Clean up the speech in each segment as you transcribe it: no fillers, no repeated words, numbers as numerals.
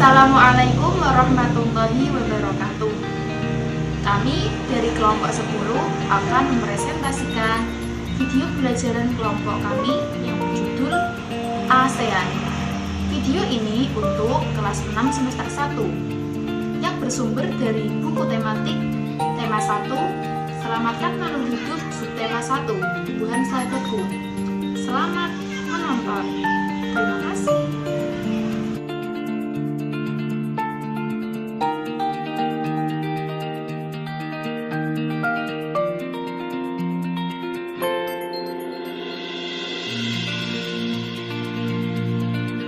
Assalamualaikum warahmatullahi wabarakatuh. Kami dari kelompok 10 akan mempresentasikan video pembelajaran kelompok kami yang berjudul ASEAN. Video ini untuk kelas 6 semester 1 yang bersumber dari buku tematik tema 1 Selamatkan Makhluk Hidup subtema 1 Tumbuhan Sahabatku. Selamat menonton. Terima kasih.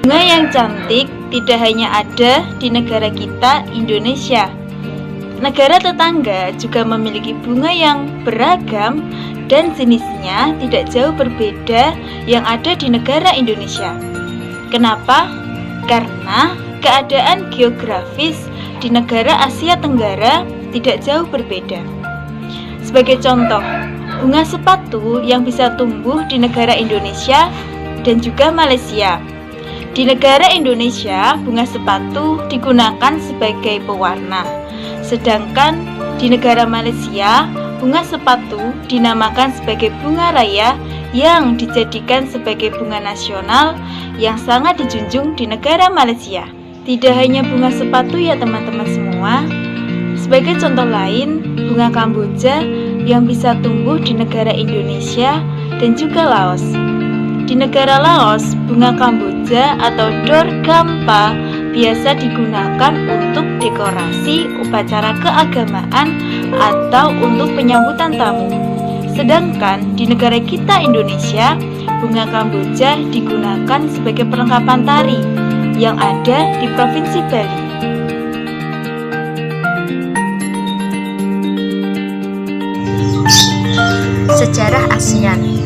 Bunga yang cantik tidak hanya ada di negara kita, Indonesia. Negara tetangga juga memiliki bunga yang beragam dan jenisnya tidak jauh berbeda yang ada di negara Indonesia. Kenapa? Karena keadaan geografis di negara Asia Tenggara tidak jauh berbeda. Sebagai contoh, bunga sepatu yang bisa tumbuh di negara Indonesia dan juga Malaysia. Di negara Indonesia, bunga sepatu digunakan sebagai pewarna. Sedangkan di negara Malaysia, bunga sepatu dinamakan sebagai bunga raya yang dijadikan sebagai bunga nasional yang sangat dijunjung di negara Malaysia. Tidak hanya bunga sepatu ya teman-teman semua. Sebagai contoh lain, bunga Kamboja yang bisa tumbuh di negara Indonesia dan juga Laos. Di negara Laos, bunga Kamboja atau Dor Gampa biasa digunakan untuk dekorasi upacara keagamaan atau untuk penyambutan tamu. Sedangkan di negara kita Indonesia, bunga Kamboja digunakan sebagai perlengkapan tari yang ada di Provinsi Bali. Sejarah ASEAN.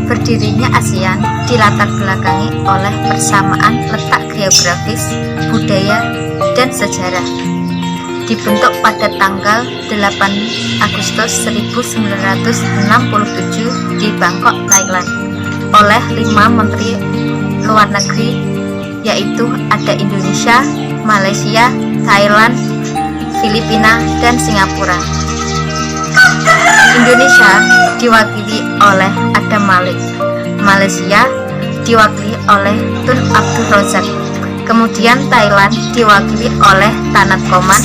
Berdirinya ASEAN dilatar belakangi oleh persamaan letak geografis, budaya, dan sejarah. Dibentuk pada tanggal 8 Agustus 1967 di Bangkok, Thailand oleh 5 menteri luar negeri, yaitu ada Indonesia, Malaysia, Thailand, Filipina, dan Singapura. Indonesia diwakili oleh Adam Malik, Malaysia diwakili oleh Tun Abdul Razak, kemudian Thailand diwakili oleh Tanat Koman,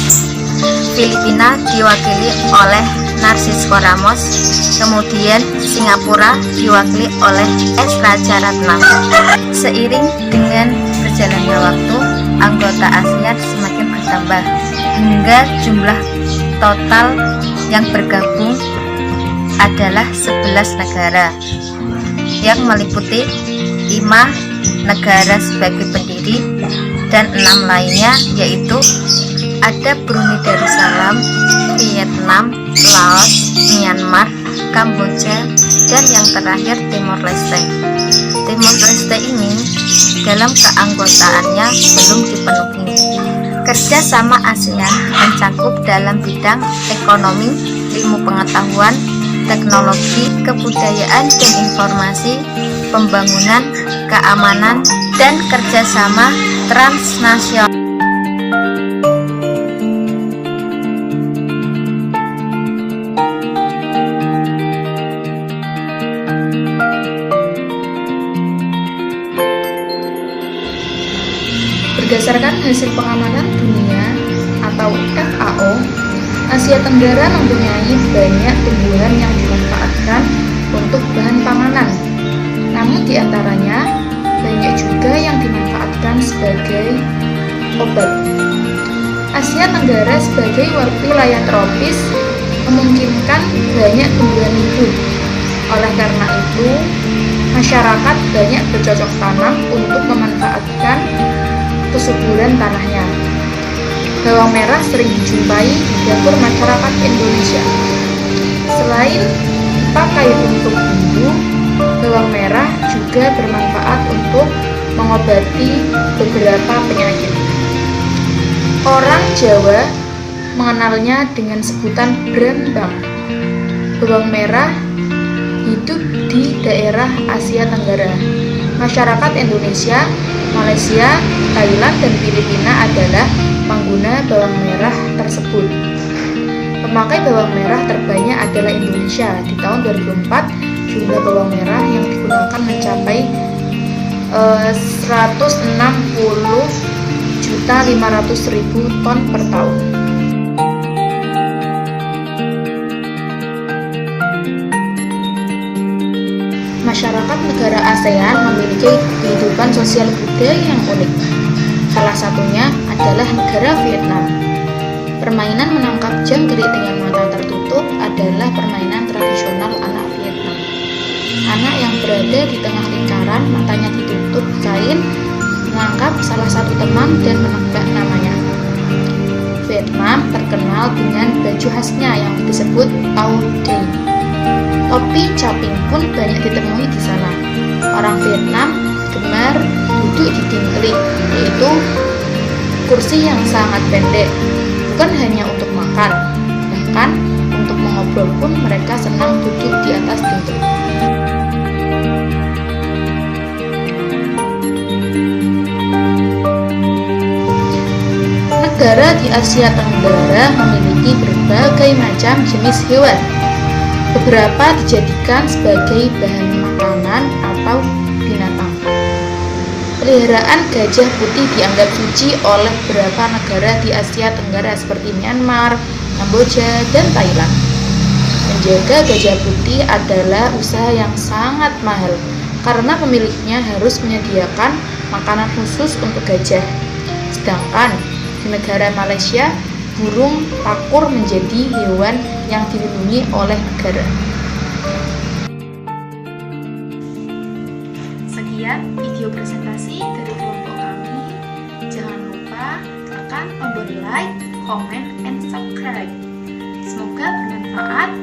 Filipina diwakili oleh Narcisco Ramos, kemudian Singapura diwakili oleh S. Raja Ratna. Seiring dengan berjalannya waktu, anggota ASEAN semakin bertambah hingga jumlah total yang bergabung adalah 11 negara yang meliputi 5 negara sebagai pendiri dan 6 lainnya, yaitu ada Brunei Darussalam, Vietnam, Laos, Myanmar, Kamboja, dan yang terakhir Timor Leste. Timor Leste ini dalam keanggotaannya belum dipenuhi. Kerjasama ASEAN mencakup dalam bidang ekonomi, ilmu pengetahuan, teknologi, kebudayaan dan informasi, pembangunan, keamanan, dan kerjasama transnasional. Berdasarkan hasil pengamanan dunia atau FAO, Asia Tenggara mempunyai banyak tumbuhan yang dimanfaatkan untuk bahan panganan. Namun di antaranya banyak juga yang dimanfaatkan sebagai obat. Asia Tenggara sebagai wilayah tropis memungkinkan banyak tumbuhan hidup. Oleh karena itu, masyarakat banyak bercocok tanam untuk memanfaatkan kesuburan tanahnya. Bawang merah sering dijumpai di dapur masyarakat Indonesia. Selain dipakai untuk bumbu, bawang merah juga bermanfaat untuk mengobati beberapa penyakit. Orang Jawa mengenalnya dengan sebutan brambang. Bawang merah hidup di daerah Asia Tenggara. Masyarakat Indonesia, Malaysia, Thailand, dan Filipina adalah pengguna bawang merah tersebut. Pemakai bawang merah terbanyak adalah Indonesia. Di tahun 2004, jumlah bawang merah yang digunakan mencapai 160.500.000 ton per tahun. Masyarakat negara ASEAN memiliki kehidupan sosial budaya yang unik. Salah satunya adalah negara Vietnam. Permainan menangkap jangkrik dengan mata tertutup adalah permainan tradisional anak Vietnam. Anak yang berada di tengah lingkaran, matanya ditutup kain, menangkap salah satu teman dan menebak namanya. Vietnam terkenal dengan baju khasnya yang disebut Áo Dày. Topi caping pun banyak ditemui di sana. Orang Vietnam gemar duduk di dingklik, yaitu kursi yang sangat pendek, bukan hanya untuk makan, bahkan untuk mengobrol pun mereka senang duduk di atas dingklik. Negara di Asia Tenggara memiliki berbagai macam jenis hewan. Beberapa dijadikan sebagai bahan makanan atau binatang. Peliharaan gajah putih dianggap suci oleh beberapa negara di Asia Tenggara seperti Myanmar, Kamboja, dan Thailand. Menjaga gajah putih adalah usaha yang sangat mahal karena pemiliknya harus menyediakan makanan khusus untuk gajah. Sedangkan di negara Malaysia, burung pakur menjadi hewan yang dilindungi oleh negara. Sekian video presentasi dari kelompok kami. Jangan lupa tekan tombol like, comment, and subscribe. Semoga bermanfaat.